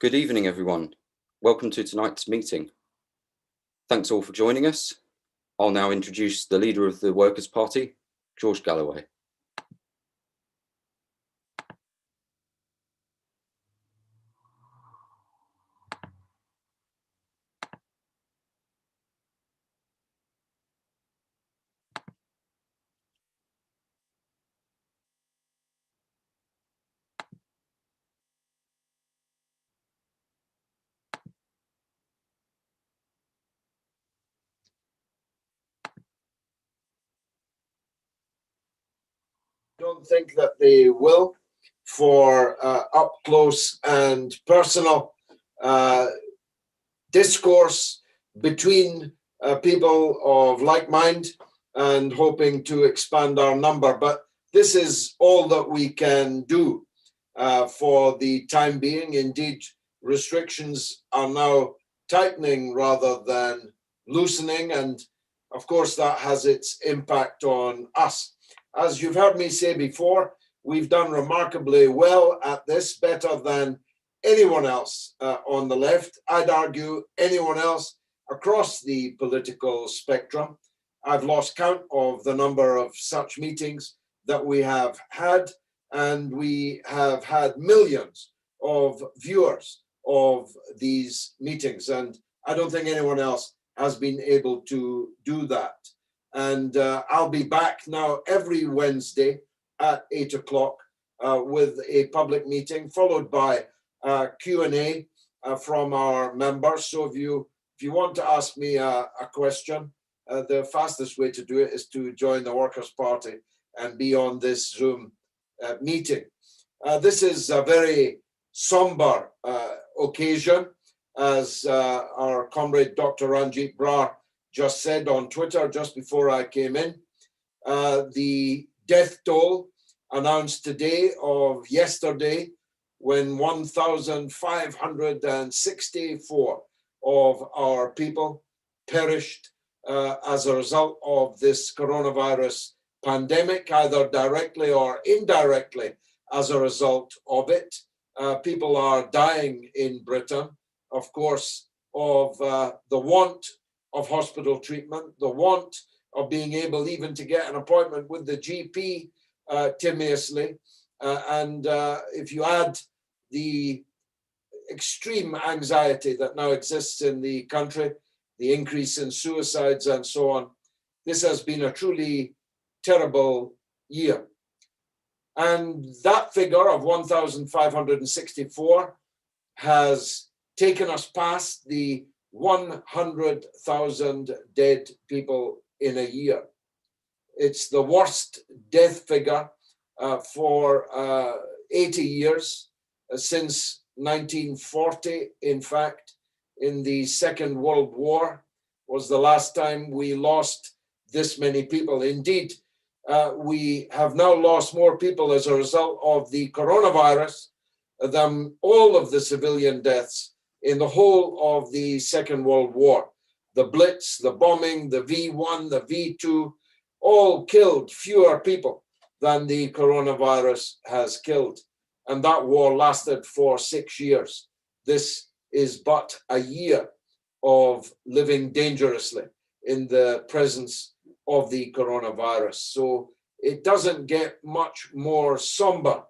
Good evening, everyone. Welcome to tonight's meeting. Thanks all for joining us. I'll now introduce the leader of the Workers' Party, George Galloway. Don't think that they will, for up close and personal discourse between people of like mind and hoping to expand our number. But this is all that we can do for the time being. Indeed, restrictions are now tightening rather than loosening, and of course that has its impact on us. As you've heard me say before, we've done remarkably well at this, better than anyone else on the left. I'd argue anyone else across the political spectrum. I've lost count of the number of such meetings that we have had, and we have had millions of viewers of these meetings, and I don't think anyone else has been able to do that. And I'll be back now every Wednesday at 8 o'clock with a public meeting, followed by Q&A from our members. So if you want to ask me a question, the fastest way to do it is to join the Workers' Party and be on this Zoom meeting. This is a very somber occasion, as our comrade Dr. Ranjit Brar just said on Twitter just before I came in. The death toll announced today of yesterday, when 1,564 of our people perished as a result of this coronavirus pandemic, either directly or indirectly as a result of it. People are dying in Britain, of course, of the want of hospital treatment, the want of being able even to get an appointment with the GP timorously. And if you add the extreme anxiety that now exists in the country, the increase in suicides and so on, this has been a truly terrible year. And that figure of 1,564 has taken us past the 100,000 dead people in a year. It's the worst death figure for 80 years, since 1940. In fact, in the Second World War was the last time we lost this many people. Indeed, we have now lost more people as a result of the coronavirus than all of the civilian deaths in the whole of the Second World War. The Blitz, the bombing, the V1, the V2, all killed fewer people than the coronavirus has killed. And that war lasted for 6 years. This is but a year of living dangerously in the presence of the coronavirus. So it doesn't get much more somber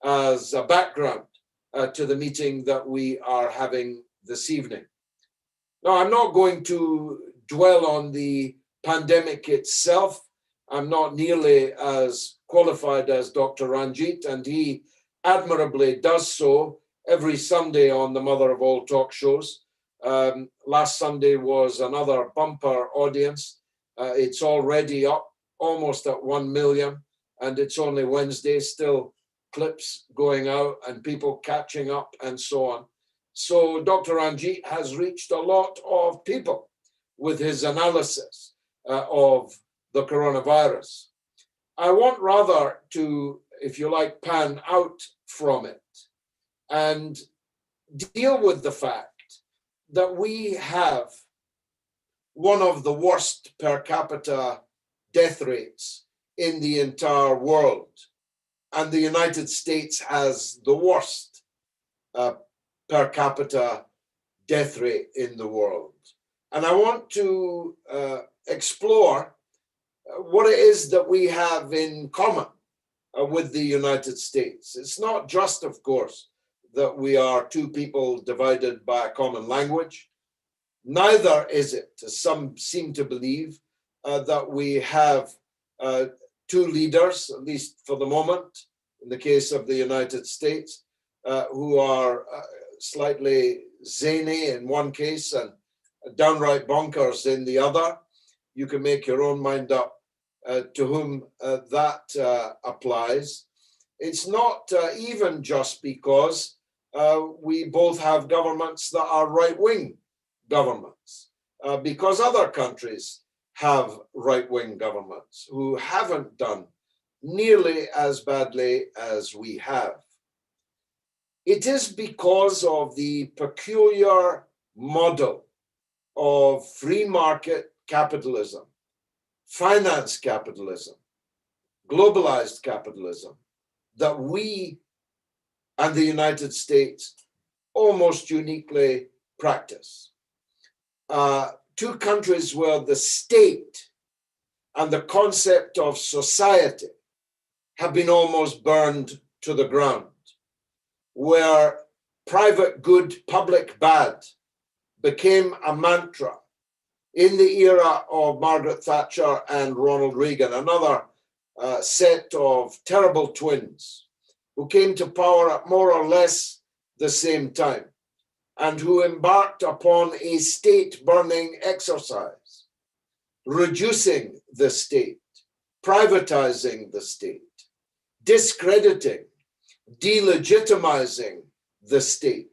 as a background to the meeting that we are having this evening. Now, I'm not going to dwell on the pandemic itself. I'm not nearly as qualified as Dr. Ranjit, and he admirably does so every Sunday on the mother of all talk shows. Last Sunday was another bumper audience. It's already up almost at 1 million, and it's only Wednesday, still clips going out and people catching up and so on. So Dr. Ranjit has reached a lot of people with his analysis of the coronavirus. I want rather to, if you like, pan out from it and deal with the fact that we have one of the worst per capita death rates in the entire world. And the United States has the worst per capita death rate in the world. And I want to explore what it is that we have in common with the United States. It's not just, of course, that we are two people divided by a common language. Neither is it, as some seem to believe, that we have two leaders, at least for the moment, in the case of the United States, who are slightly zany in one case and downright bonkers in the other. You can make your own mind up to whom that applies. It's not even just because we both have governments that are right-wing governments, because other countries have right-wing governments who haven't done nearly as badly as we have. It is because of the peculiar model of free market capitalism, finance capitalism, globalized capitalism, that we and the United States almost uniquely practice. Two countries where the state and the concept of society have been almost burned to the ground, where private good, public bad became a mantra in the era of Margaret Thatcher and Ronald Reagan, another set of terrible twins who came to power at more or less the same time and who embarked upon a state-burning exercise, reducing the state, privatizing the state, discrediting, delegitimizing the state.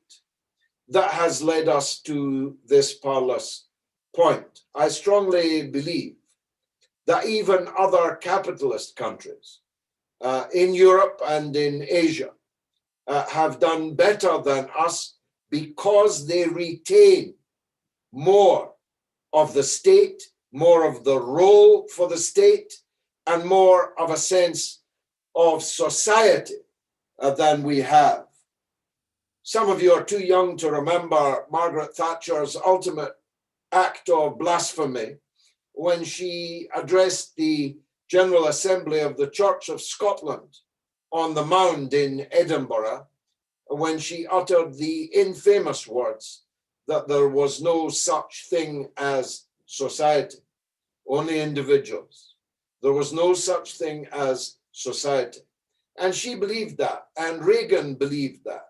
That has led us to this perilous point. I strongly believe that even other capitalist countries in Europe and in Asia have done better than us because they retain more of the state, more of the role for the state, and more of a sense of society than we have. Some of you are too young to remember Margaret Thatcher's ultimate act of blasphemy when she addressed the General Assembly of the Church of Scotland on the Mound in Edinburgh, when she uttered the infamous words that there was no such thing as society, only individuals. There was no such thing as society. And she believed that, and Reagan believed that.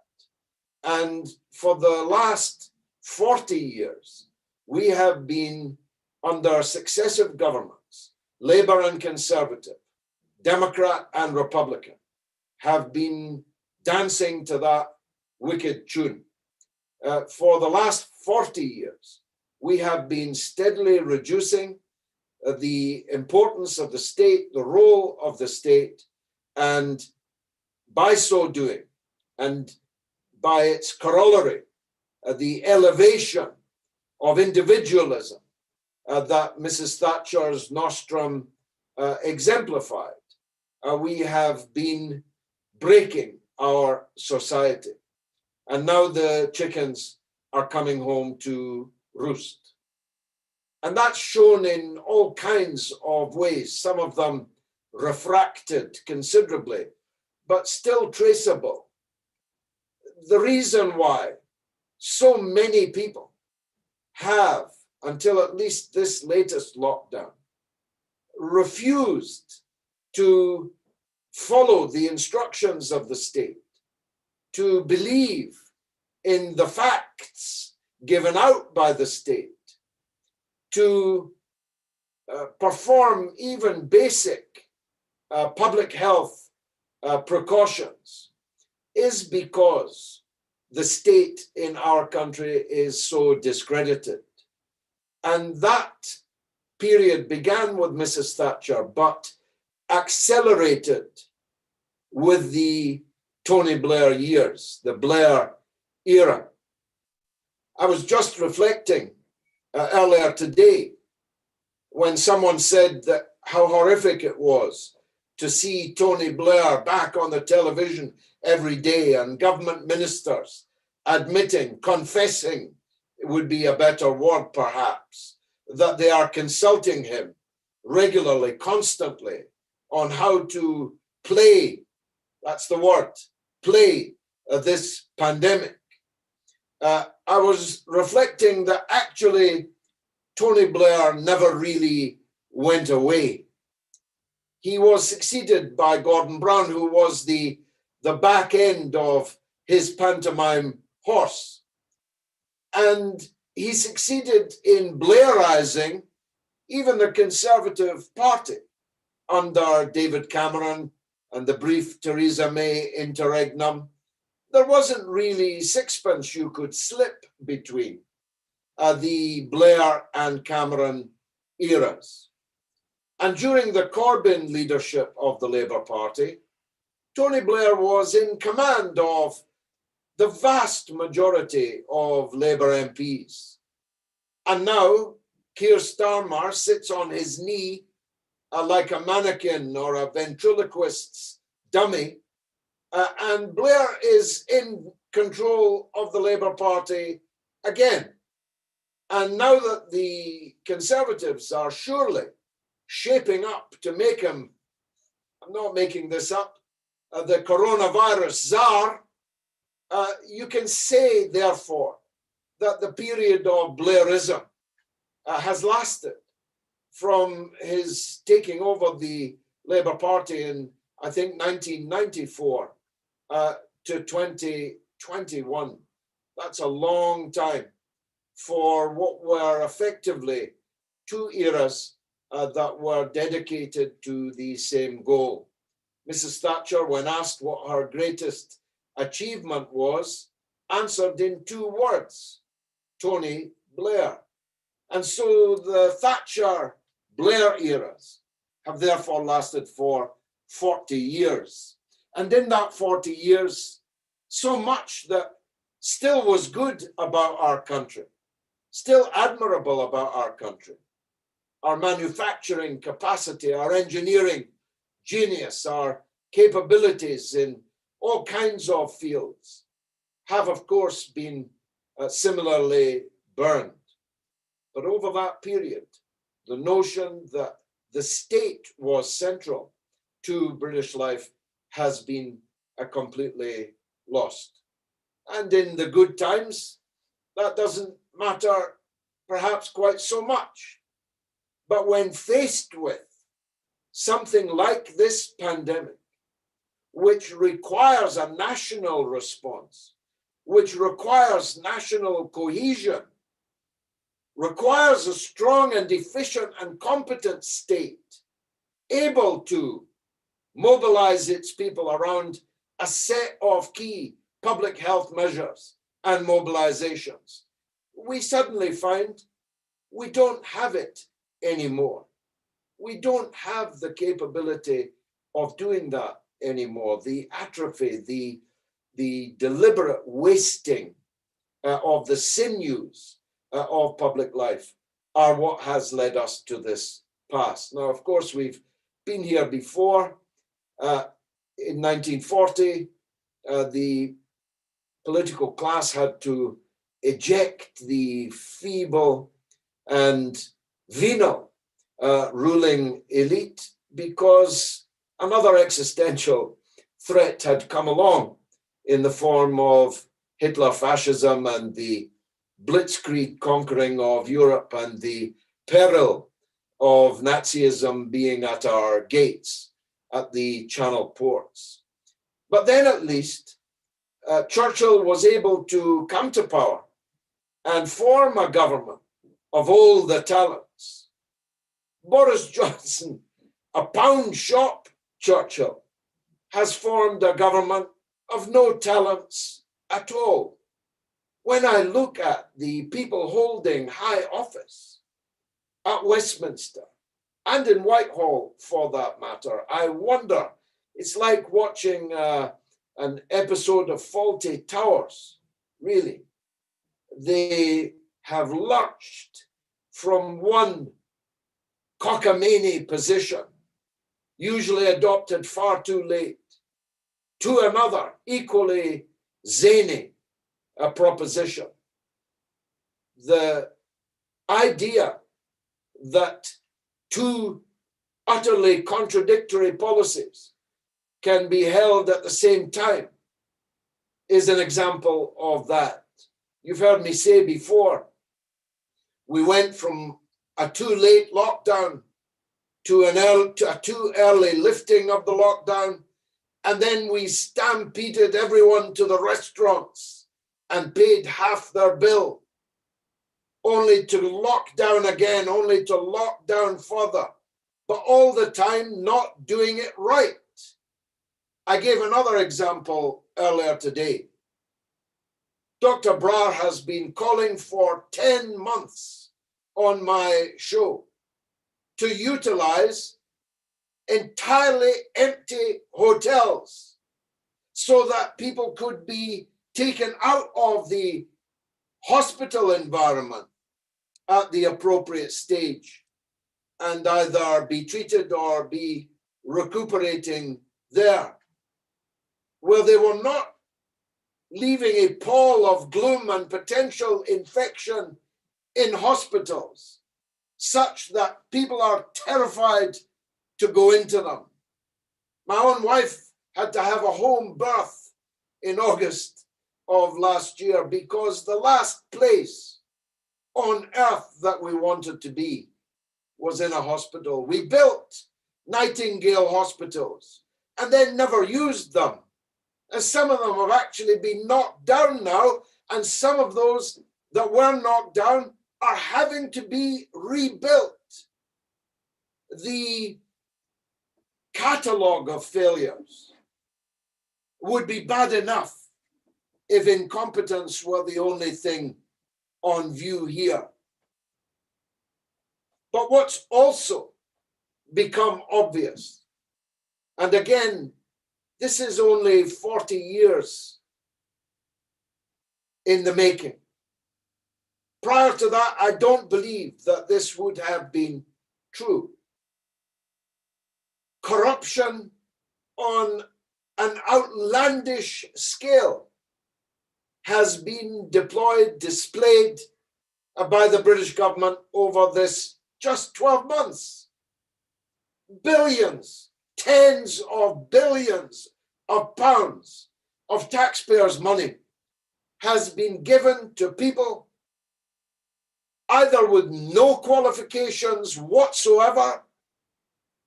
And for the last 40 years, we have been under successive governments, Labour and Conservative, Democrat and Republican, have been dancing to that wicked tune. For the last 40 years, we have been steadily reducing the importance of the state, the role of the state, and by so doing, and by its corollary, the elevation of individualism that Mrs. Thatcher's nostrum exemplified, we have been breaking our society. And now the chickens are coming home to roost. And that's shown in all kinds of ways, some of them refracted considerably, but still traceable. The reason why so many people have, until at least this latest lockdown, refused to follow the instructions of the state, to believe in the facts given out by the state, to perform even basic public health precautions, is because the state in our country is so discredited. And that period began with Mrs. Thatcher, but accelerated with the Tony Blair years, the Blair era. I was just reflecting earlier today when someone said that how horrific it was to see Tony Blair back on the television every day and government ministers admitting, confessing, it would be a better word perhaps, that they are consulting him regularly, constantly, on how to play, that's the word, play this pandemic. I was reflecting that actually Tony Blair never really went away. He was succeeded by Gordon Brown, who was the back end of his pantomime horse. And he succeeded in Blairising even the Conservative Party under David Cameron and the brief Theresa May interregnum. There wasn't really sixpence you could slip between the Blair and Cameron eras. And during the Corbyn leadership of the Labour Party, Tony Blair was in command of the vast majority of Labour MPs. And now Keir Starmer sits on his knee like a mannequin or a ventriloquist's dummy, and Blair is in control of the Labour Party again. And now that the Conservatives are surely shaping up to make him, I'm not making this up, the coronavirus czar, you can say, therefore, that the period of Blairism has lasted from his taking over the Labour Party in, I think, 1994 to 2021. That's a long time for what were effectively two eras that were dedicated to the same goal. Mrs. Thatcher, when asked what her greatest achievement was, answered in two words: Tony Blair. And so the Thatcher-Blair eras have therefore lasted for 40 years. And in that 40 years, so much that still was good about our country, still admirable about our country. Our manufacturing capacity, our engineering genius, our capabilities in all kinds of fields have, of course, been similarly burned. But over that period, the notion that the state was central to British life has been completely lost. And in the good times, that doesn't matter perhaps quite so much. But when faced with something like this pandemic, which requires a national response, which requires national cohesion, requires a strong and efficient and competent state, able to mobilize its people around a set of key public health measures and mobilizations, we suddenly find we don't have it anymore. We don't have the capability of doing that anymore. The atrophy, the deliberate wasting of the sinews of public life are what has led us to this pass. Now, of course, we've been here before. In 1940, the political class had to eject the feeble and venal ruling elite because another existential threat had come along in the form of Hitler fascism and the blitzkrieg conquering of Europe and the peril of Nazism being at our gates at the Channel ports. But then at least Churchill was able to come to power and form a government of all the talents. Boris Johnson, a pound shop Churchill, has formed a government of no talents at all. When I look at the people holding high office at Westminster and in Whitehall, for that matter, I wonder, it's like watching an episode of Fawlty Towers, really. They have lurched from one cockamamie position, usually adopted far too late, to another, equally zany, proposition. The idea that two utterly contradictory policies can be held at the same time is an example of that. You've heard me say before, we went from a too late lockdown to a too early lifting of the lockdown, and then we stampeded everyone to the restaurants and paid half their bill, only to lock down again, only to lock down further, but all the time not doing it right. I gave another example earlier today. Dr. Brar has been calling for 10 months on my show to utilize entirely empty hotels so that people could be taken out of the hospital environment at the appropriate stage and either be treated or be recuperating there, where they were not leaving a pall of gloom and potential infection in hospitals, such that people are terrified to go into them. My own wife had to have a home birth in August of last year because the last place on earth that we wanted to be was in a hospital. We built Nightingale hospitals and then never used them. And some of them have actually been knocked down now, and some of those that were knocked down are having to be rebuilt. The catalogue of failures would be bad enough if incompetence were the only thing on view here. But what's also become obvious, and again, this is only 40 years in the making. Prior to that, I don't believe that this would have been true. Corruption on an outlandish scale has been deployed, displayed by the British government over this just 12 months. Billions, tens of billions of pounds of taxpayers' money has been given to people either with no qualifications whatsoever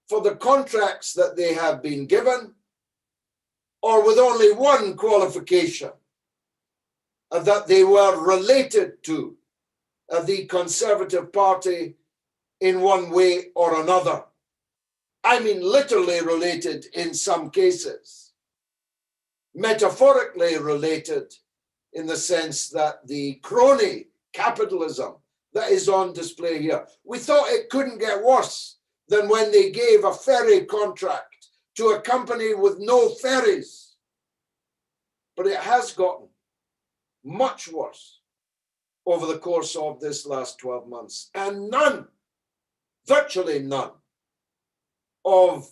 for the contracts that they have been given, or with only one qualification, that they were related to the Conservative Party in one way or another. I mean, literally related in some cases, metaphorically related in the sense that the crony capitalism that is on display here, we thought it couldn't get worse than when they gave a ferry contract to a company with no ferries. But it has gotten much worse over the course of this last 12 months. And none, virtually none, of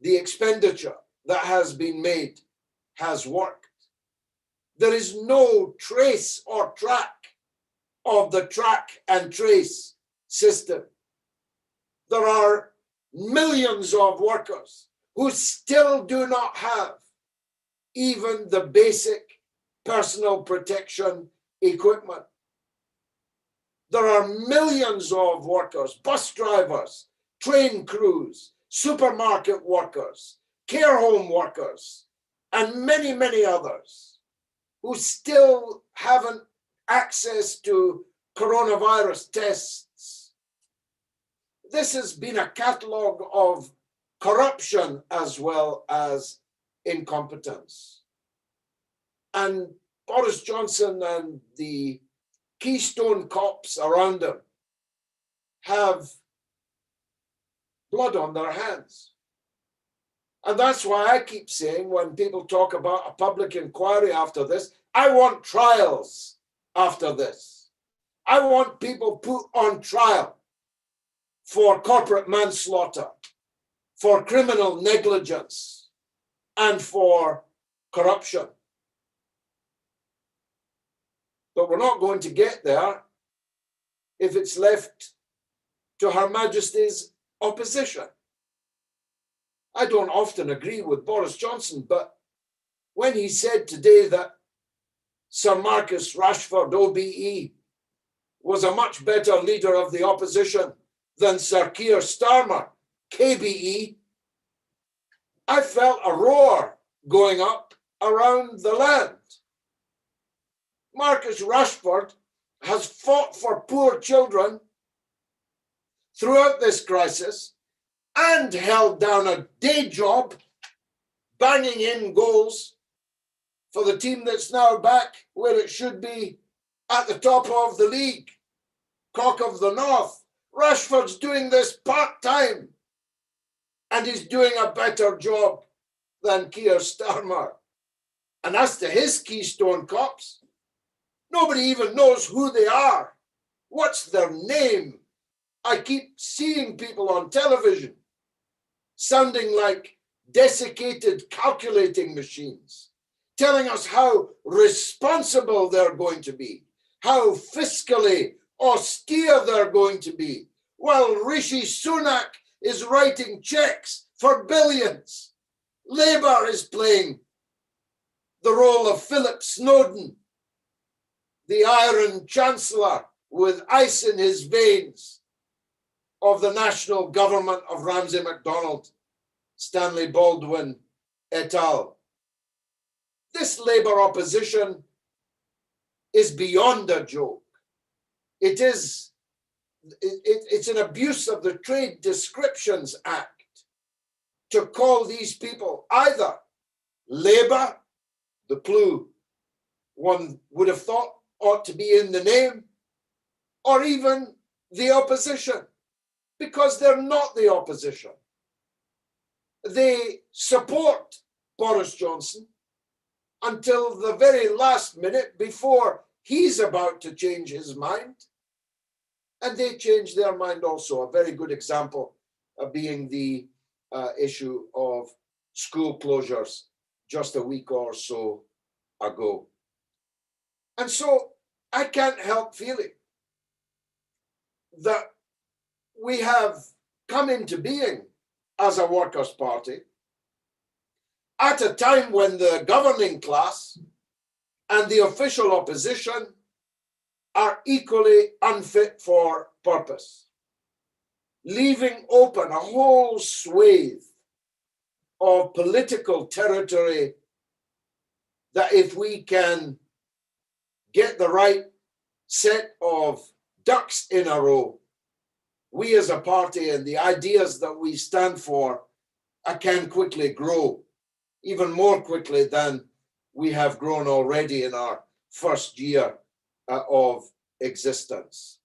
the expenditure that has been made has worked. There is no trace or track of the track and trace system. There are millions of workers who still do not have even the basic personal protection equipment. There are millions of workers, bus drivers, train crews, supermarket workers, care home workers, and many, many others who still haven't access to coronavirus tests. This has been a catalogue of corruption as well as incompetence. And Boris Johnson and the Keystone cops around him have blood on their hands. And that's why I keep saying when people talk about a public inquiry after this, I want trials after this. I want people put on trial for corporate manslaughter, for criminal negligence, and for corruption. But we're not going to get there if it's left to Her Majesty's opposition. I don't often agree with Boris Johnson, but when he said today that Sir Marcus Rashford, OBE, was a much better leader of the opposition than Sir Keir Starmer, KBE, I felt a roar going up around the land. Marcus Rashford has fought for poor children throughout this crisis and held down a day job, banging in goals for the team that's now back where it should be at the top of the league, Cock of the North. Rashford's doing this part-time, and he's doing a better job than Keir Starmer. And as to his Keystone Cops, nobody even knows who they are. What's their name? I keep seeing people on television sounding like desiccated calculating machines, telling us how responsible they're going to be, how fiscally austere they're going to be, while Rishi Sunak is writing checks for billions. Labour is playing the role of Philip Snowden, the Iron Chancellor with ice in his veins of the national government of Ramsay MacDonald, Stanley Baldwin et al. This Labour opposition is beyond a joke. It's an abuse of the Trade Descriptions Act to call these people either Labour, the clue one would have thought ought to be in the name, or even the opposition, because they're not the opposition. They support Boris Johnson until the very last minute before he's about to change his mind. And they change their mind also. A very good example of being the issue of school closures just a week or so ago. And so I can't help feeling that we have come into being as a workers' party at a time when the governing class and the official opposition are equally unfit for purpose, leaving open a whole swathe of political territory that, if we can get the right set of ducks in a row, we as a party and the ideas that we stand for can quickly grow, even more quickly than we have grown already in our first year of existence.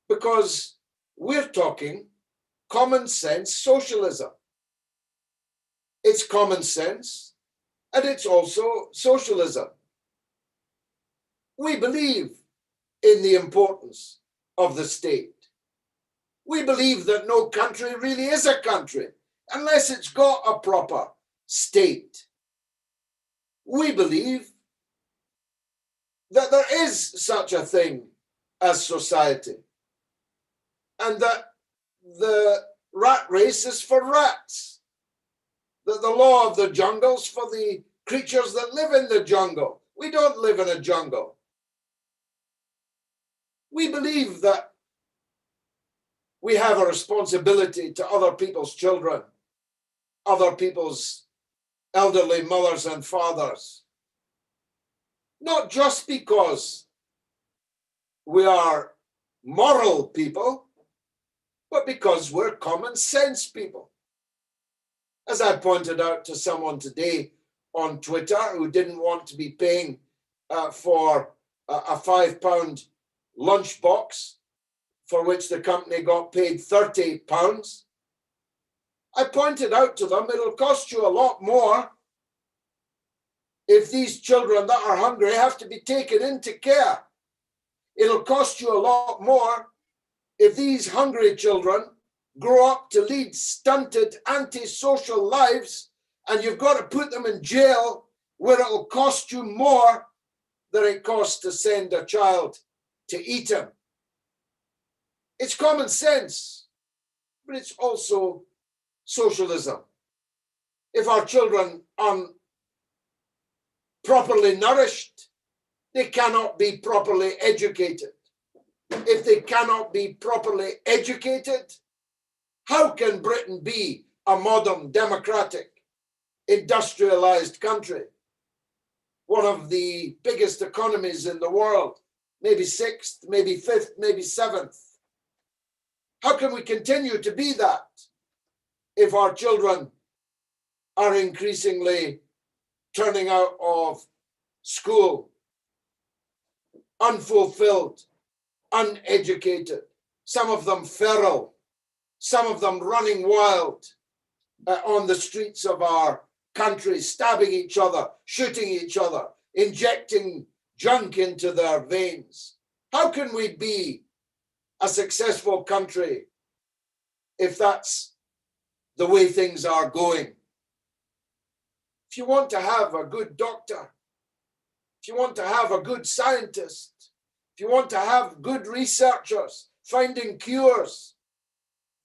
Because we're talking common sense socialism. It's common sense and it's also socialism. We believe in the importance of the state. We believe that no country really is a country unless it's got a proper state. We believe that there is such a thing as society, and that the rat race is for rats, that the law of the jungle is for the creatures that live in the jungle. We don't live in a jungle. We believe that we have a responsibility to other people's children, other people's elderly mothers and fathers, not just because we are moral people, but because we're common sense people. As I pointed out to someone today on Twitter who didn't want to be paying for a £5 lunchbox for which the company got paid £30, I pointed out to them it'll cost you a lot more if these children that are hungry have to be taken into care. It'll cost you a lot more if these hungry children grow up to lead stunted, antisocial lives, and you've got to put them in jail where it'll cost you more that it costs to send a child to eat him. It's common sense, but it's also socialism. If our children aren't properly nourished, they cannot be properly educated. If they cannot be properly educated, how can Britain be a modern, democratic, industrialized country? One of the biggest economies in the world, maybe sixth, maybe fifth, maybe seventh. How can we continue to be that if our children are increasingly turning out of school unfulfilled, uneducated, some of them feral, some of them running wild on the streets of our country, stabbing each other, shooting each other, injecting junk into their veins? How can we be a successful country if that's the way things are going? If you want to have a good doctor, if you want to have a good scientist, if you want to have good researchers finding cures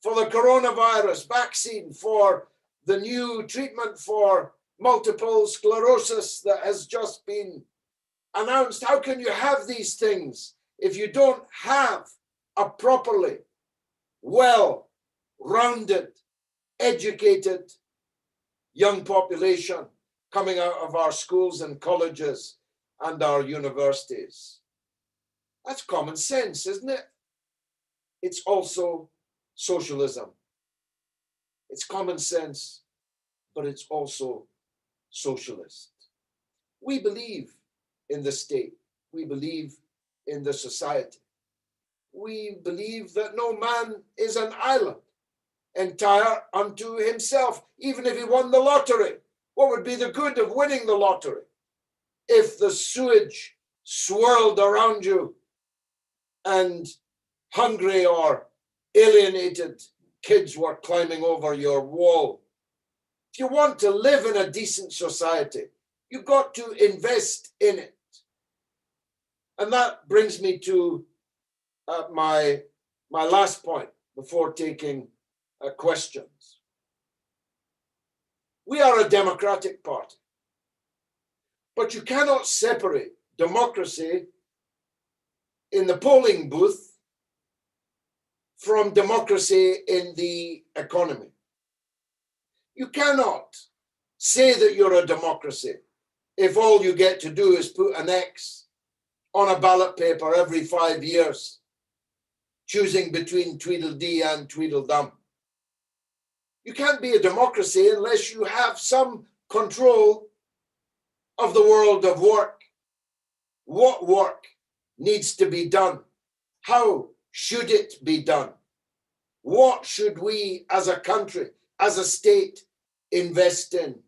for the coronavirus vaccine, for the new treatment for multiple sclerosis that has just been announced, how can you have these things if you don't have a properly well-rounded, educated young population coming out of our schools and colleges and our universities? That's common sense, isn't it? It's also socialism. It's common sense, but it's also socialist. We believe in the state. We believe in the society. We believe that no man is an island, entire unto himself, even if he won the lottery. What would be the good of winning the lottery if the sewage swirled around you and hungry or alienated kids were climbing over your wall? If you want to live in a decent society, you've got to invest in it. And that brings me to my last point before taking questions. We are a democratic party, but you cannot separate democracy in the polling booth from democracy in the economy. You cannot say that you're a democracy if all you get to do is put an X on a ballot paper every 5 years, choosing between Tweedledee and Tweedledum. You can't be a democracy unless you have some control of the world of work. What work needs to be done? How should it be done? What should we as a country, as a state, invest in?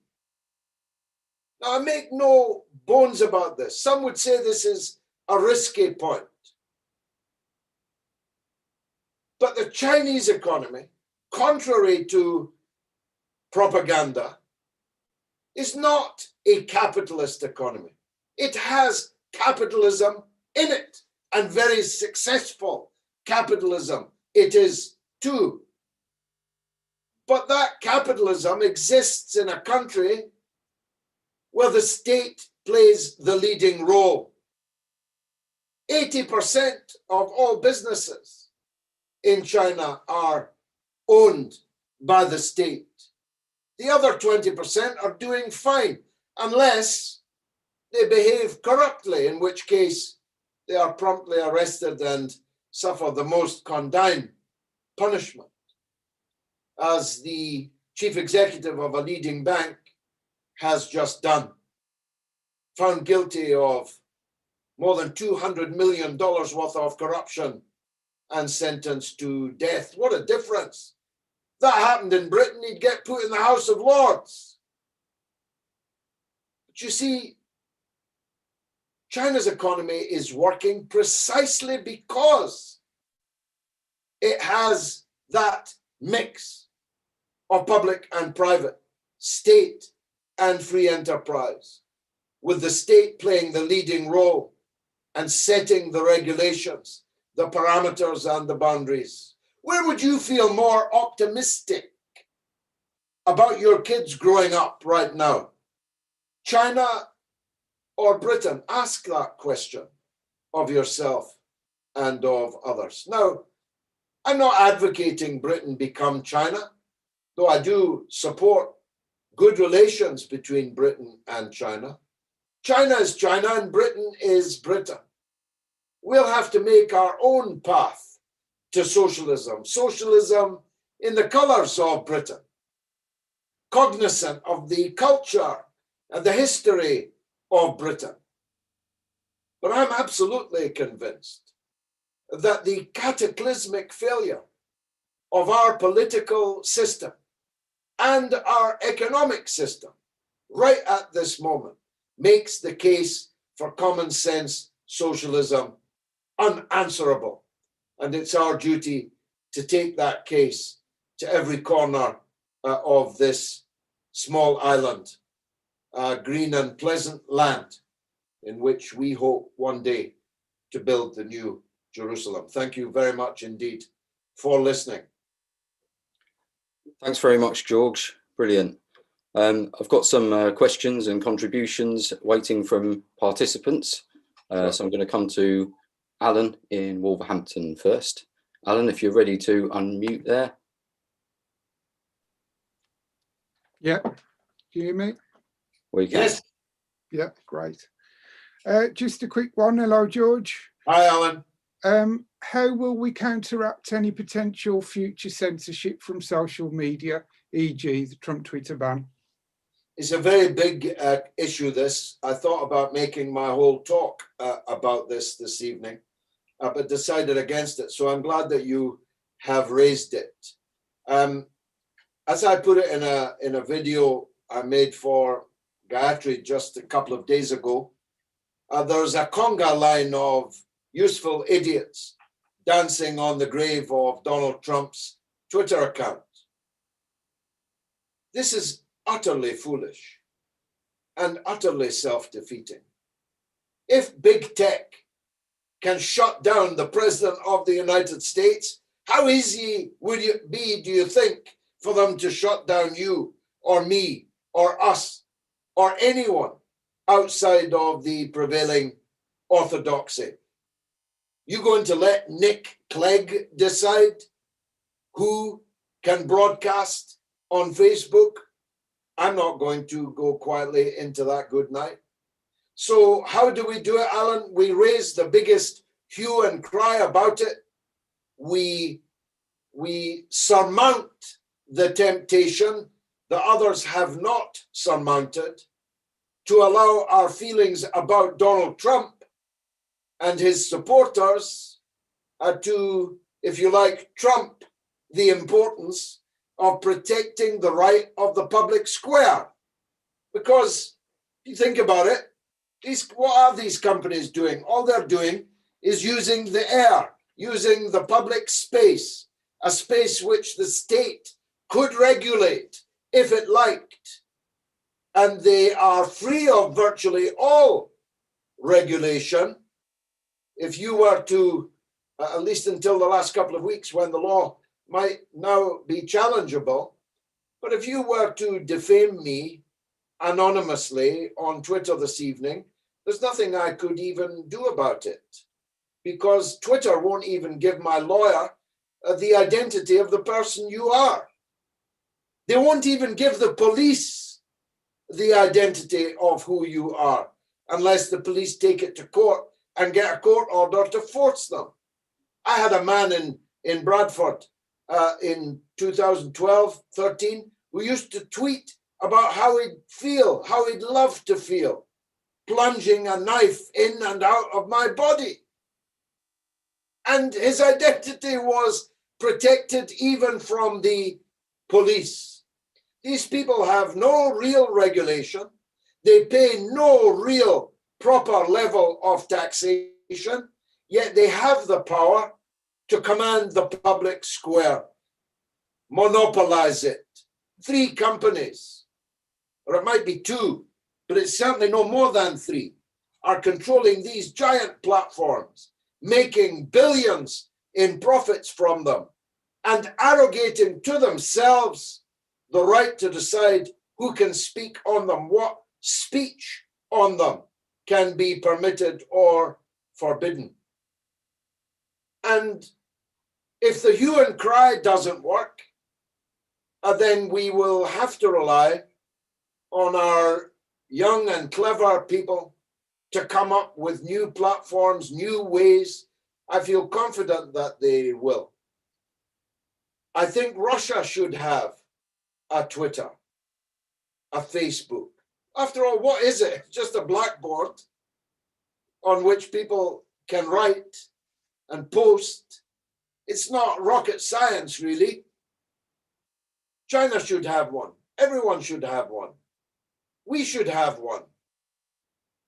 Now, I make no bones about this. Some would say this is a risky point. But the Chinese economy, contrary to propaganda, is not a capitalist economy. It has capitalism in it, and very successful capitalism it is too. But that capitalism exists in a country where the state plays the leading role. 80% of all businesses in China are owned by the state. The other 20% are doing fine, unless they behave corruptly, in which case they are promptly arrested and suffer the most condign punishment, as the chief executive of a leading bank has just done, found guilty of more than $200 million worth of corruption and sentenced to death. What a difference. That happened in Britain, he'd get put in the House of Lords. But you see, China's economy is working precisely because it has that mix of public and private, state and free enterprise. with the state playing the leading role and setting the regulations, the parameters and the boundaries? Where would you feel more optimistic about your kids growing up right now? China or Britain? Ask that question of yourself and of others. Now, I'm not advocating Britain become China, though I do support good relations between Britain and China. China is China and Britain is Britain. We'll have to make our own path to socialism, socialism in the colours of Britain, cognizant of the culture and the history of Britain. But I'm absolutely convinced that the cataclysmic failure of our political system and our economic system right at this moment makes the case for common sense socialism unanswerable. And it's our duty to take that case to every corner of this small island, green and pleasant land in which we hope one day to build the new Jerusalem. Thank you very much indeed for listening. Thanks very much, George. Brilliant. I've got some questions and contributions waiting from participants. So I'm going to come to Alan in Wolverhampton first. Alan, if you're ready to unmute there. Yeah. Can you hear me? We can. Yes. Yeah, great. Just a quick one. Hello, George. Hi, Alan. How will we counteract any potential future censorship from social media, e.g. the Trump Twitter ban? It's a very big issue, this. I thought about making my whole talk about this evening, but decided against it. So I'm glad that you have raised it. As I put it in a video I made for Gayatri just a couple of days ago, there's a conga line of useful idiots dancing on the grave of Donald Trump's Twitter account. This is utterly foolish and utterly self-defeating. If big tech can shut down the President of the United States, how easy would it be, do you think, for them to shut down you or me or us or anyone outside of the prevailing orthodoxy? You going to let Nick Clegg decide who can broadcast on Facebook? I'm not going to go quietly into that good night. So how do we do it, Alan? We raise the biggest hue and cry about it. We surmount the temptation that others have not surmounted to allow our feelings about Donald Trump and his supporters to, if you like, trump the importance of protecting the right of the public square. Because if you think about it, what are these companies doing? All they're doing is using the air, using the public space, a space which the state could regulate if it liked. And they are free of virtually all regulation. If you were to, at least until the last couple of weeks when the law might now be challengeable, but if you were to defame me anonymously on Twitter this evening, there's nothing I could even do about it, because Twitter won't even give my lawyer the identity of the person you are. They won't even give the police the identity of who you are unless the police take it to court and get a court order to force them. I had a man in Bradford in 2012-13 who used to tweet about how he'd feel, how he'd love to feel, plunging a knife in and out of my body. And his identity was protected even from the police. These people have no real regulation. They pay no real proper level of taxation, yet they have the power to command the public square, monopolize it. 3 companies, or it might be 2, but it's certainly no more than 3, are controlling these giant platforms, making billions in profits from them, and arrogating to themselves the right to decide who can speak on them, what speech on them can be permitted or forbidden. And if the hue and cry doesn't work, then we will have to rely on our young and clever people to come up with new platforms, new ways. I feel confident that they will. I think Russia should have a Twitter, a Facebook. After all, what is it? Just a blackboard on which people can write and post. It's not rocket science, really. China should have one. Everyone should have one. We should have one.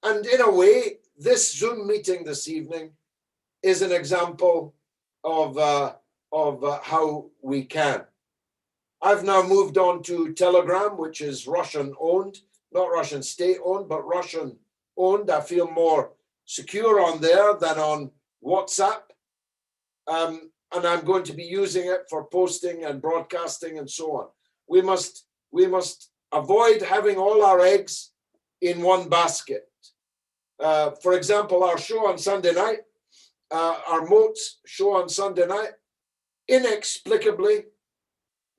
And in a way, this Zoom meeting this evening is an example of how we can. I've now moved on to Telegram, which is Russian owned, not Russian state owned, but Russian owned. I feel more secure on there than on WhatsApp. And I'm going to be using it for posting and broadcasting and so on. We must avoid having all our eggs in one basket. For example, our show on Sunday night, our Moats show on Sunday night, inexplicably,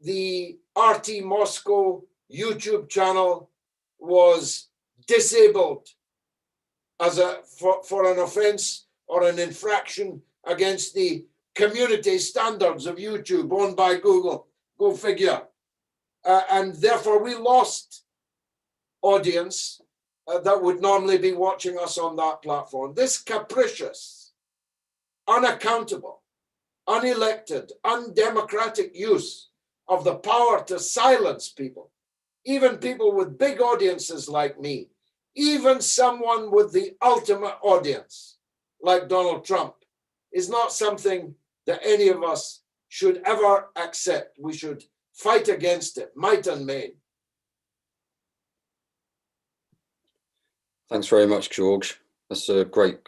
the RT Moscow YouTube channel was disabled as for an offense or an infraction against the community standards of YouTube owned by Google. Go figure. And therefore we lost audience that would normally be watching us on that platform. This capricious, unaccountable, unelected, undemocratic use of the power to silence people, even people with big audiences like me, even someone with the ultimate audience like Donald Trump, is not something that any of us should ever accept. We should fight against it, might and main. Thanks very much, George. That's a great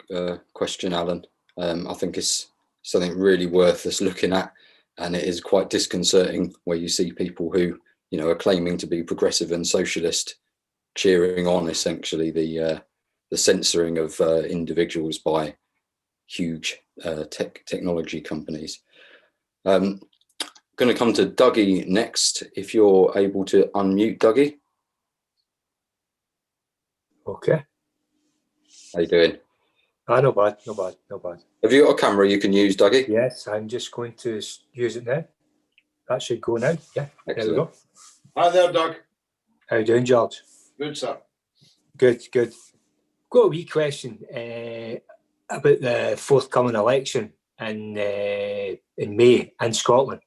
question, Alan. I think it's something really worth us looking at, and it is quite disconcerting where you see people who, you know, are claiming to be progressive and socialist, cheering on essentially the censoring of individuals by huge technology companies. Going to come to Dougie next. If you're able to unmute, Dougie. Okay. How you doing? No bad, no bad, no bad. Have you got a camera you can use, Dougie? Yes, I'm just going to use it now. That should go now. Yeah, Excellent. There we go. Hi there, Doug. How you doing, George? Good, sir. Good, good. Got a wee question about the forthcoming election in May in Scotland.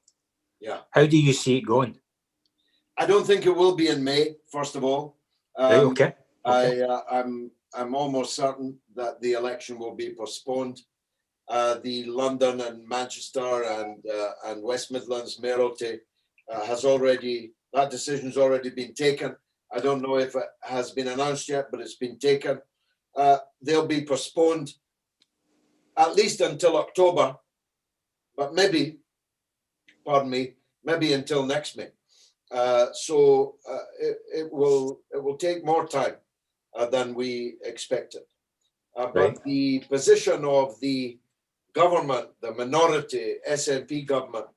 Yeah. How do you see it going? I don't think it will be in May, first of all. Right, okay. I'm almost certain that the election will be postponed. The London and Manchester and West Midlands mayoralty that decision's already been taken. I don't know if it has been announced yet, but it's been taken. They'll be postponed at least until October, but maybe until next May. So it will take more time than we expected. But the position of the government, the minority SNP government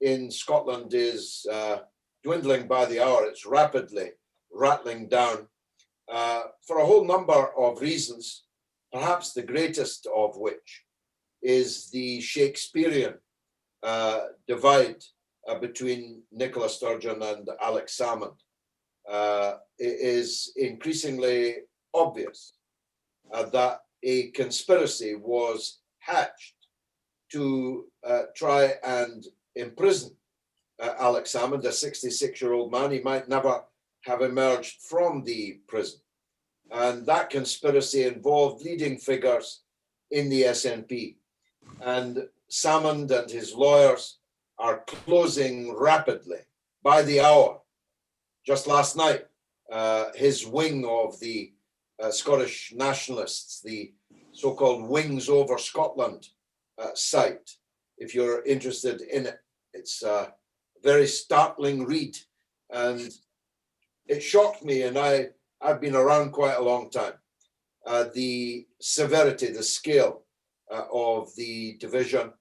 in Scotland is dwindling by the hour. It's rapidly rattling down for a whole number of reasons, perhaps the greatest of which is the Shakespearean divide between Nicola Sturgeon and Alex Salmond. It is increasingly obvious that a conspiracy was hatched to try and imprison Alex Salmond, a 66-year-old man. He might never have emerged from the prison. And that conspiracy involved leading figures in the SNP. And Salmond and his lawyers are closing rapidly by the hour. Just last night, his wing of the Scottish nationalists, the so-called Wings Over Scotland site. If you're interested in it, it's a very startling read, and it shocked me. And I've been around quite a long time. The severity, the scale of the division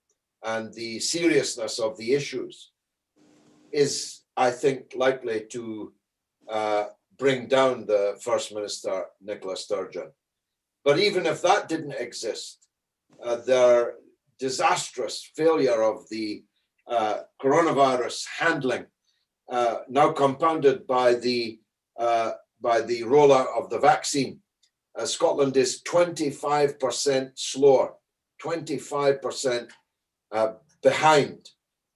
and the seriousness of the issues is, I think, likely to bring down the First Minister, Nicola Sturgeon. But even if that didn't exist, their disastrous failure of the coronavirus handling, now compounded by the rollout of the vaccine, Scotland is 25% slower, 25% behind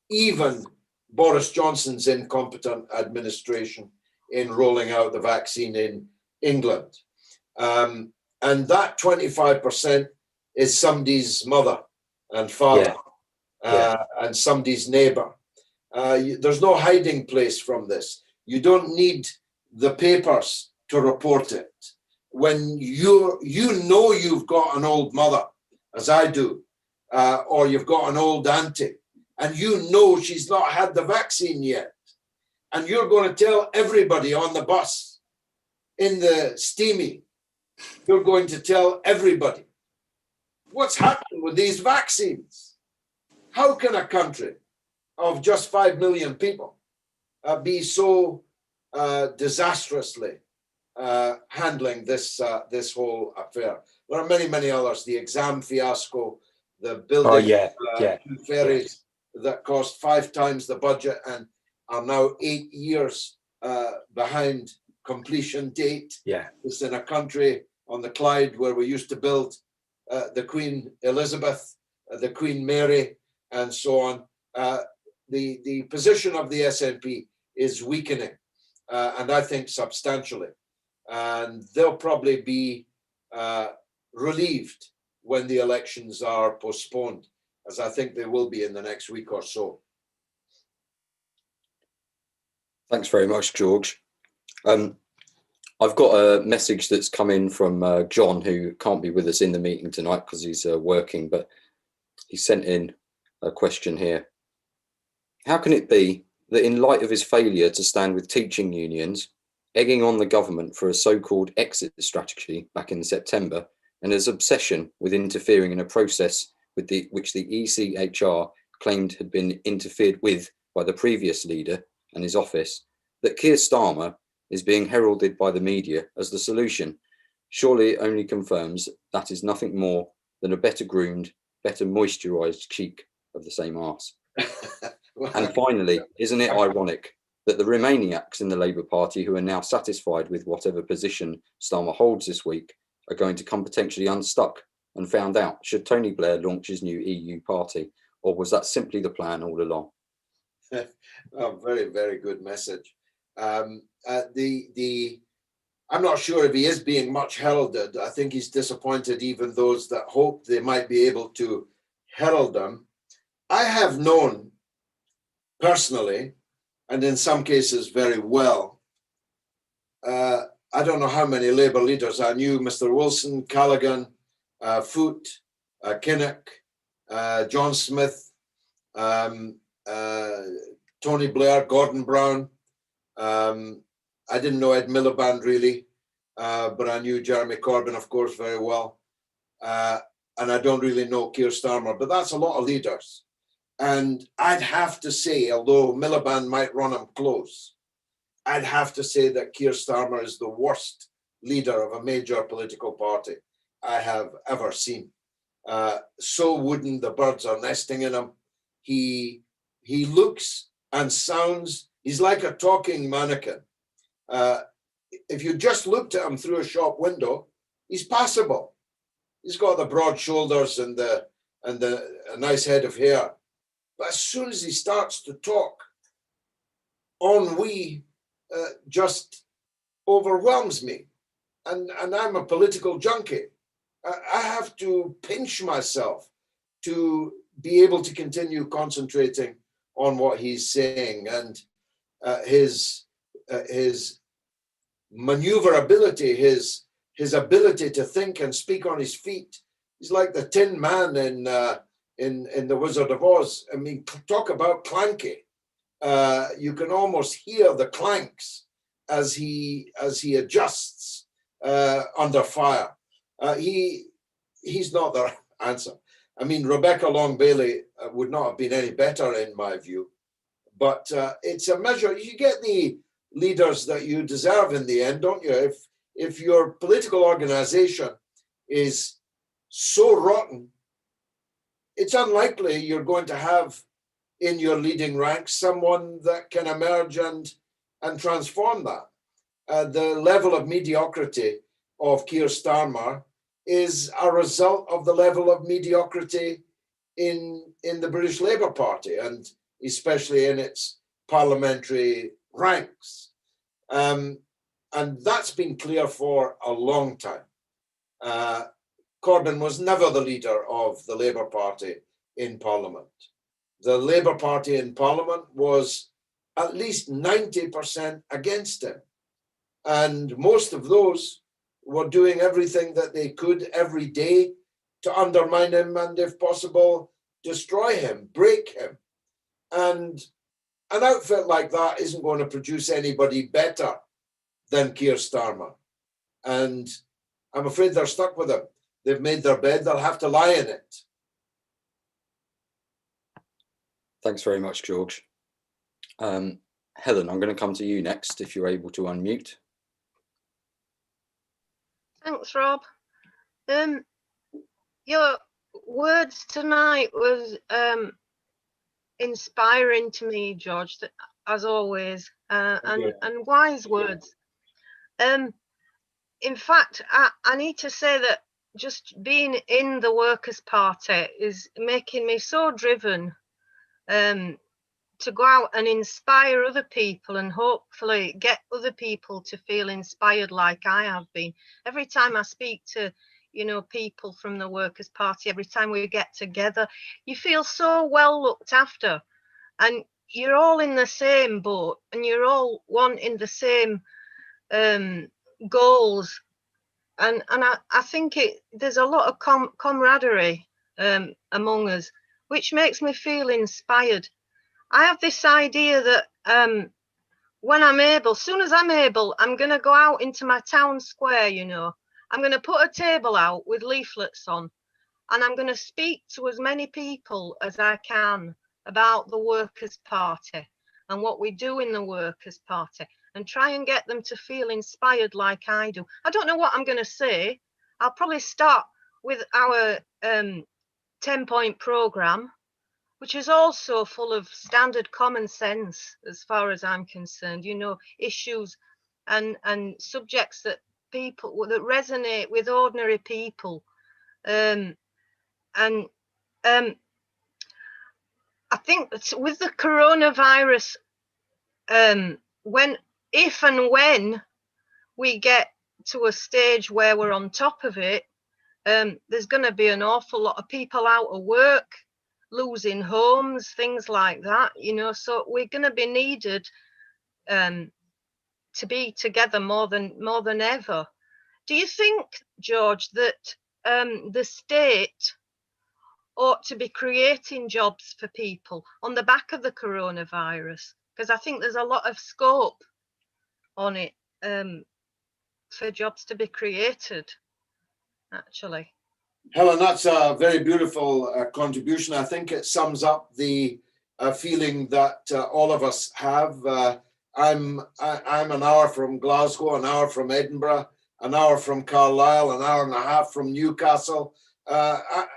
even Boris Johnson's incompetent administration in rolling out the vaccine in England. And that 25% is somebody's mother and father, and somebody's neighbor. There's no hiding place from this. You don't need the papers to report it. When you know you've got an old mother, as I do, or you've got an old auntie, and you know she's not had the vaccine yet, and you're going to tell everybody on the bus, in the steamy, you're going to tell everybody what's happened with these vaccines. How can a country of just 5 million people be so disastrously handling this whole affair? There are many, many others. The exam fiasco, the building two ferries that cost 5 times the budget and are now 8 years behind completion date. It's in a country on the Clyde where we used to build the Queen Elizabeth, the Queen Mary, and so on. The position of the SNP is weakening, and I think substantially. And they'll probably be relieved when the elections are postponed, as I think they will be in the next week or so. Thanks very much, George. I've got a message that's come in from John, who can't be with us in the meeting tonight because he's working, but he sent in a question here. How can it be that in light of his failure to stand with teaching unions, egging on the government for a so-called exit strategy back in September, and his obsession with interfering in a process with which the ECHR claimed had been interfered with by the previous leader and his office, that Keir Starmer is being heralded by the media as the solution, surely it only confirms that is nothing more than a better groomed, better moisturised cheek of the same arse. And finally, isn't it ironic that the Remainiacs in the Labour Party, who are now satisfied with whatever position Starmer holds this week, are going to come potentially unstuck and found out should Tony Blair launch his new EU party? Or was that simply the plan all along? A very, very good message. I'm not sure if he is being much heralded. I think he's disappointed even those that hope they might be able to herald him. I have known personally, and in some cases very well, I don't know how many Labour leaders. I knew Mr. Wilson, Callaghan, Foote, Kinnock, John Smith, Tony Blair, Gordon Brown. I didn't know Ed Miliband really, but I knew Jeremy Corbyn, of course, very well. And I don't really know Keir Starmer, but that's a lot of leaders. And I'd have to say, although Miliband might run him close, I'd have to say that Keir Starmer is the worst leader of a major political party I have ever seen. So wooden, the birds are nesting in him. He looks and sounds, he's like a talking mannequin. If you just looked at him through a shop window, he's passable. He's got the broad shoulders and a nice head of hair. But as soon as he starts to talk, ennui just overwhelms me. And I'm a political junkie. I have to pinch myself to be able to continue concentrating on what he's saying, and his maneuverability, his his ability to think and speak on his feet. He's like the Tin Man in The Wizard of Oz. I mean, talk about clanky. You can almost hear the clanks as he adjusts under fire. He's not the answer. I mean, Rebecca Long Bailey would not have been any better in my view, but it's a measure. You get the leaders that you deserve in the end, don't you? If your political organization is so rotten, it's unlikely you're going to have in your leading ranks someone that can emerge and transform that. The level of mediocrity of Keir Starmer is a result of the level of mediocrity in the British Labour Party, and especially in its parliamentary ranks. And that's been clear for a long time. Corbyn was never the leader of the Labour Party in Parliament. The Labour Party in Parliament was at least 90% against him. And most of those were doing everything that they could every day to undermine him and, if possible, destroy him, break him. And an outfit like that isn't going to produce anybody better than Keir Starmer. And I'm afraid they're stuck with him. They've made their bed, they'll have to lie in it. Thanks very much, George. Helen, I'm going to come to you next, if you're able to unmute. Thanks, Rob. Your words tonight was inspiring to me, George, as always, and wise words. In fact, I need to say that just being in the Workers' Party is making me so driven to go out and inspire other people and hopefully get other people to feel inspired like I have been. Every time I speak to, people from the Workers' Party, every time we get together, you feel so well looked after, and you're all in the same boat and you're all wanting the same goals. And I think there's a lot of camaraderie among us, which makes me feel inspired. I have this idea that when I'm able, as soon as I'm able, I'm going to go out into my town square, I'm going to put a table out with leaflets on, and I'm going to speak to as many people as I can about the Workers' Party and what we do in the Workers' Party, and try and get them to feel inspired like I do. I don't know what I'm going to say. I'll probably start with our 10-point programme, which is also full of standard common sense as far as I'm concerned, issues and subjects that resonate with ordinary people. I think with the coronavirus, if and when we get to a stage where we're on top of it, there's going to be an awful lot of people out of work, losing homes, things like that, so we're going to be needed to be together more than ever. Do you think, George, that the state ought to be creating jobs for people on the back of the coronavirus? Because I think there's a lot of scope on it for jobs to be created, actually. Helen, that's a very beautiful contribution. I think it sums up the feeling that all of us have. I'm an hour from Glasgow, an hour from Edinburgh, an hour from Carlisle, an hour and a half from Newcastle. I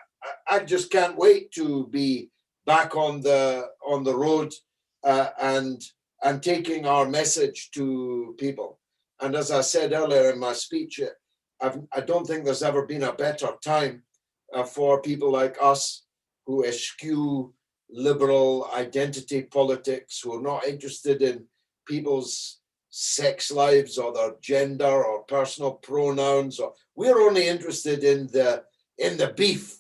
just can't wait to be back on the road and taking our message to people. And as I said earlier in my speech, I don't think there's ever been a better time for people like us who eschew liberal identity politics, who are not interested in people's sex lives or their gender or personal pronouns. We're only interested in the beef.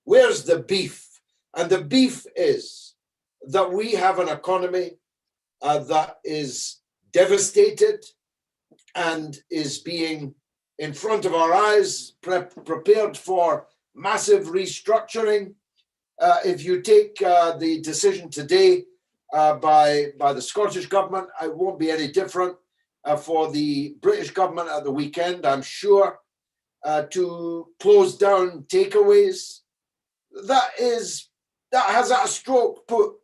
Where's the beef? And the beef is that we have an economy that is devastated and is being in front of our eyes, prepared for massive restructuring. If you take the decision today by the Scottish government, it won't be any different for the British government at the weekend, I'm sure, to close down takeaways. That has at a stroke put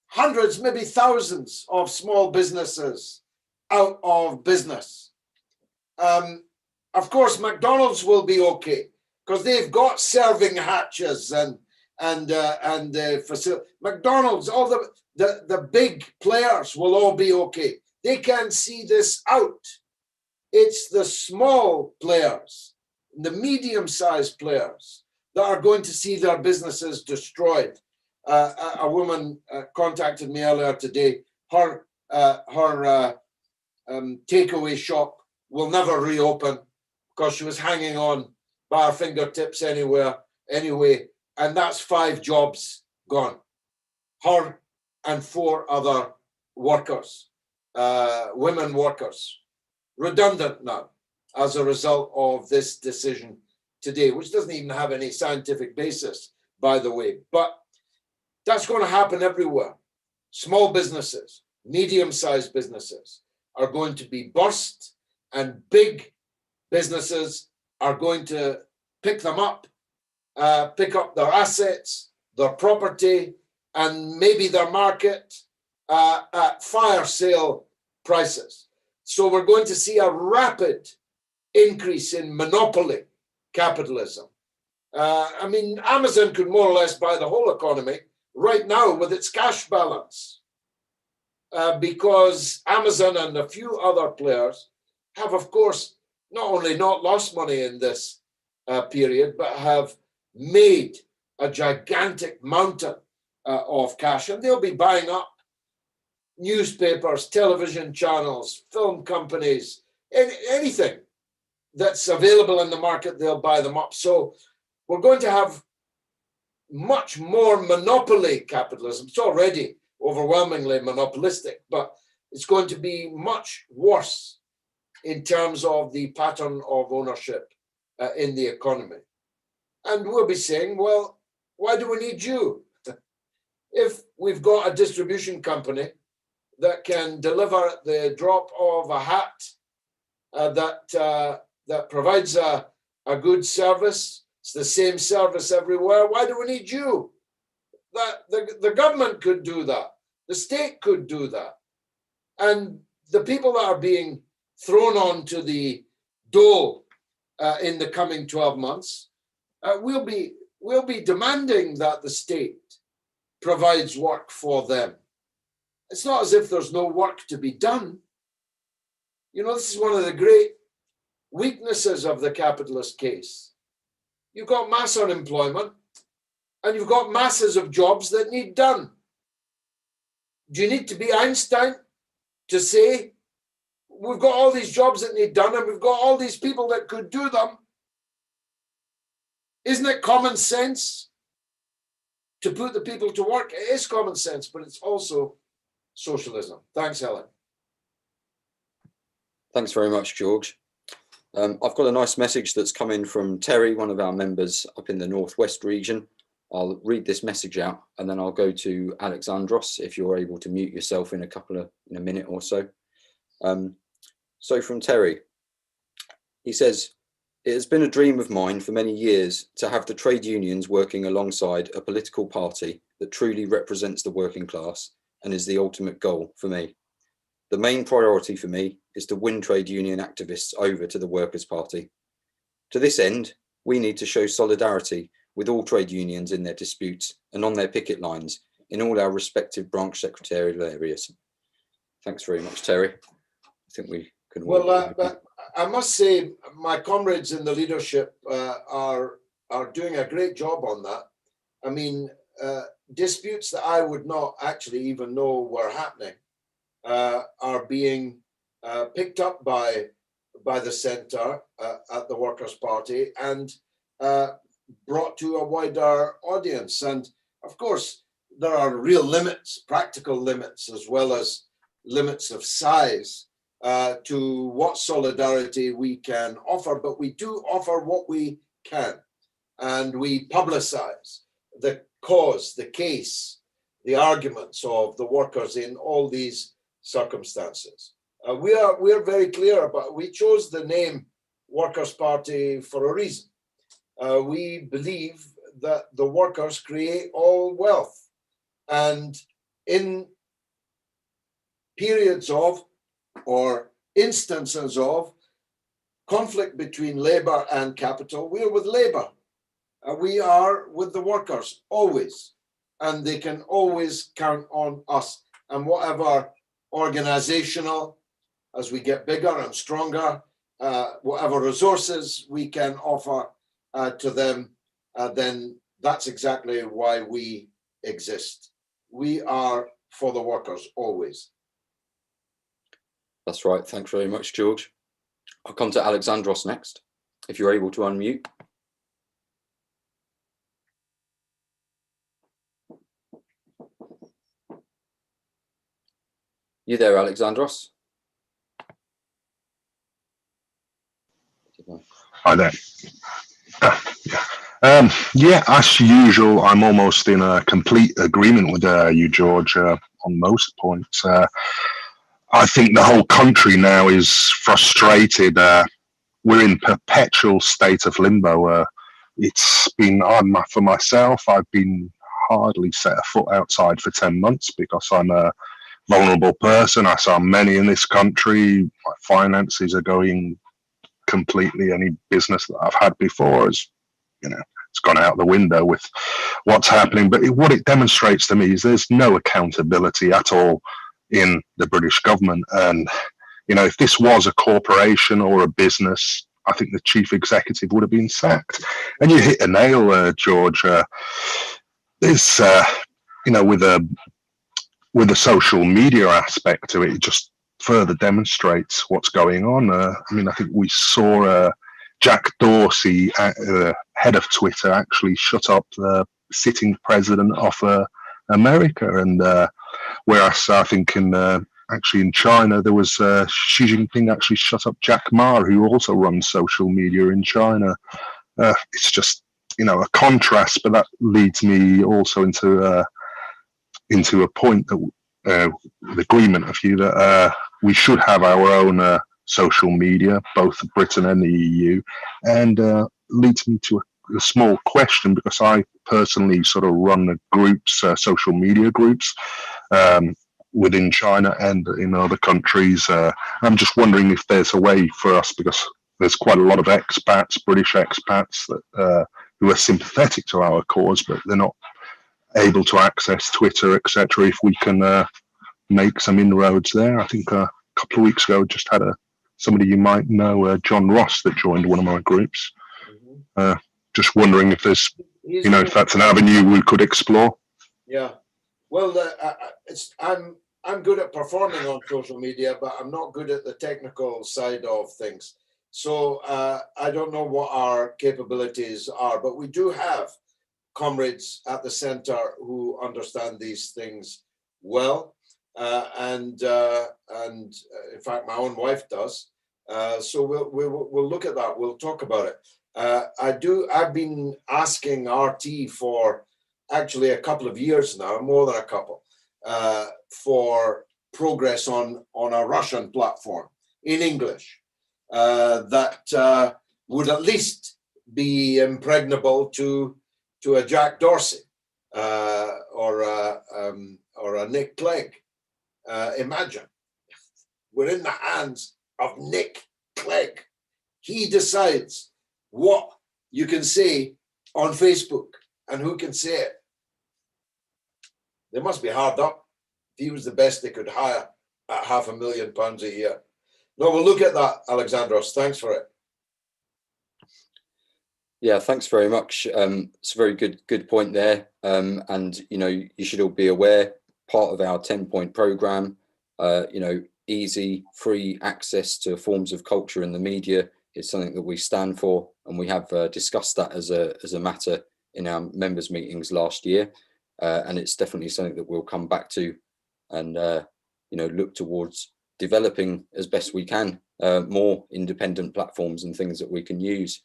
hundreds, maybe thousands of small businesses out of business. Of course, McDonald's will be okay because they've got serving hatches and facility. McDonald's, all the big players will all be okay. They can see this out. It's the small players, the medium-sized players that are going to see their businesses destroyed. A woman contacted me earlier today. Her takeaway shop will never reopen because she was hanging on by her fingertips anyway, and that's 5 jobs gone. Her and 4 other workers, women workers, redundant now as a result of this decision today, which doesn't even have any scientific basis, by the way. But that's going to happen everywhere. Small businesses, medium-sized businesses are going to be burst, and big businesses are going to pick them up, pick up their assets, their property, and maybe their market at fire sale prices. So we're going to see a rapid increase in monopoly capitalism. I mean, Amazon could more or less buy the whole economy right now with its cash balance, because Amazon and a few other players have, of course, not only not lost money in this period, but have made a gigantic mountain of cash, and they'll be buying up newspapers, television channels, film companies, anything that's available in the market, they'll buy them up. So we're going to have much more monopoly capitalism. It's already overwhelmingly monopolistic, but it's going to be much worse in terms of the pattern of ownership in the economy. And we'll be saying, well, why do we need you? If we've got a distribution company that can deliver at the drop of a hat, that provides a good service, it's the same service everywhere, why do we need you? The government could do that. The state could do that. And the people that are being thrown onto the dole in the coming 12 months, will be demanding that the state provides work for them. It's not as if there's no work to be done. You know, this is one of the great weaknesses of the capitalist case. You've got mass unemployment and you've got masses of jobs that need done. Do you need to be Einstein to say, we've got all these jobs that need done and we've got all these people that could do them? Isn't it common sense to put the people to work? It is common sense, but it's also socialism. Thanks, Helen. Thanks very much, George. I've got a nice message that's come in from Terry, one of our members up in the Northwest region. I'll read this message out and then I'll go to Alexandros if you're able to mute yourself in a minute or so. So from Terry, he says, "It has been a dream of mine for many years to have the trade unions working alongside a political party that truly represents the working class and is the ultimate goal for me. The main priority for me is to win trade union activists over to the Workers' Party. To this end, we need to show solidarity with all trade unions in their disputes and on their picket lines in all our respective branch secretarial areas." Thanks very much, Terry. I think we can... Well, I must say my comrades in the leadership are doing a great job on that. I mean, disputes that I would not actually even know were happening are being picked up by the centre at the Workers' Party and brought to a wider audience. And of course, there are real limits, practical limits, as well as limits of size to what solidarity we can offer, but we do offer what we can. And we publicize the cause, the case, the arguments of the workers in all these circumstances. We are very clear about, we chose the name Workers' Party for a reason. We believe that the workers create all wealth, and in periods of or instances of conflict between labor and capital, we're with labor. We are with the workers always, and they can always count on us. And whatever organizational, as we get bigger and stronger, whatever resources we can offer to them, then that's exactly why we exist. We are for the workers always. That's right. Thanks very much, George. I'll come to Alexandros next, if you're able to unmute. You there, Alexandros? Hi there. Yeah, as usual, I'm almost in a complete agreement with you, George, on most points. I think the whole country now is frustrated. We're in perpetual state of limbo. It's been, for myself, I've been hardly set a foot outside for 10 months because I'm a vulnerable person. I saw many in this country. My finances are going completely. Any business that I've had before is, it's gone out the window with what's happening. But what it demonstrates to me is there's no accountability at all in the British government. And, if this was a corporation or a business, I think the chief executive would have been sacked. And you hit a nail, George. This, with the social media aspect to it, it just further demonstrates what's going on. I think we saw Jack Dorsey, head of Twitter, actually shut up the sitting president of America. And whereas I think in China, there was Xi Jinping actually shut up Jack Ma, who also runs social media in China. It's just, a contrast, but that leads me also into a point that with agreement of you that we should have our own social media, both Britain and the EU, and leads me to a small question, because I personally sort of run the groups, social media groups, within China and in other countries. I'm just wondering if there's a way for us, because there's quite a lot of expats, British expats, that who are sympathetic to our cause, but they're not able to access Twitter, etc. If we can make some inroads there. I think a couple of weeks ago, just had somebody you might know, John Ross, that joined one of my groups. Just wondering if there's, if that's an avenue we could explore. Yeah, well, I'm good at performing on social media, but I'm not good at the technical side of things. So I don't know what our capabilities are, but we do have comrades at the center who understand these things well, and in fact, my own wife does. So we'll look at that. We'll talk about it. I've been asking RT for actually a couple of years now, more than a couple, for progress on a Russian platform in English that would at least be impregnable to a Jack Dorsey or a Nick Clegg. Imagine, we're in the hands of Nick Clegg. He decides what you can say on Facebook and who can say it. They must be hard up. If he was the best they could hire at £500,000 a year. No, we'll look at that, Alexandros. Thanks for it. Yeah, thanks very much. It's a very good point there. And, you should all be aware, part of our 10-point programme, easy, free access to forms of culture in the media is something that we stand for. And we have discussed that as a matter in our members' meetings last year. And it's definitely something that we'll come back to and, look towards developing as best we can more independent platforms and things that we can use.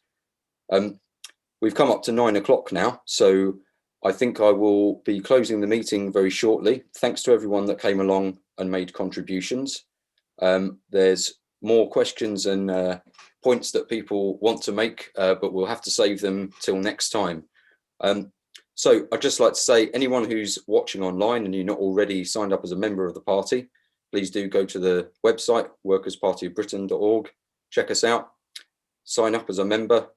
We've come up to 9 o'clock now, so I think I will be closing the meeting very shortly. Thanks to everyone that came along and made contributions. There's more questions and points that people want to make, but we'll have to save them till next time. So I'd just like to say, anyone who's watching online and you're not already signed up as a member of the party, please do go to the website, workerspartyofbritain.org, check us out, sign up as a member,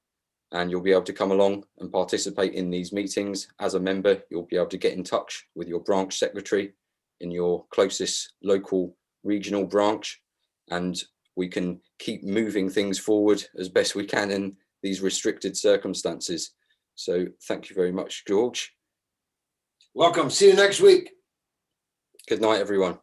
and you'll be able to come along and participate in these meetings. As a member, you'll be able to get in touch with your branch secretary in your closest local regional branch, and we can keep moving things forward as best we can in these restricted circumstances. So thank you very much, George. Welcome. See you next week. Good night, everyone.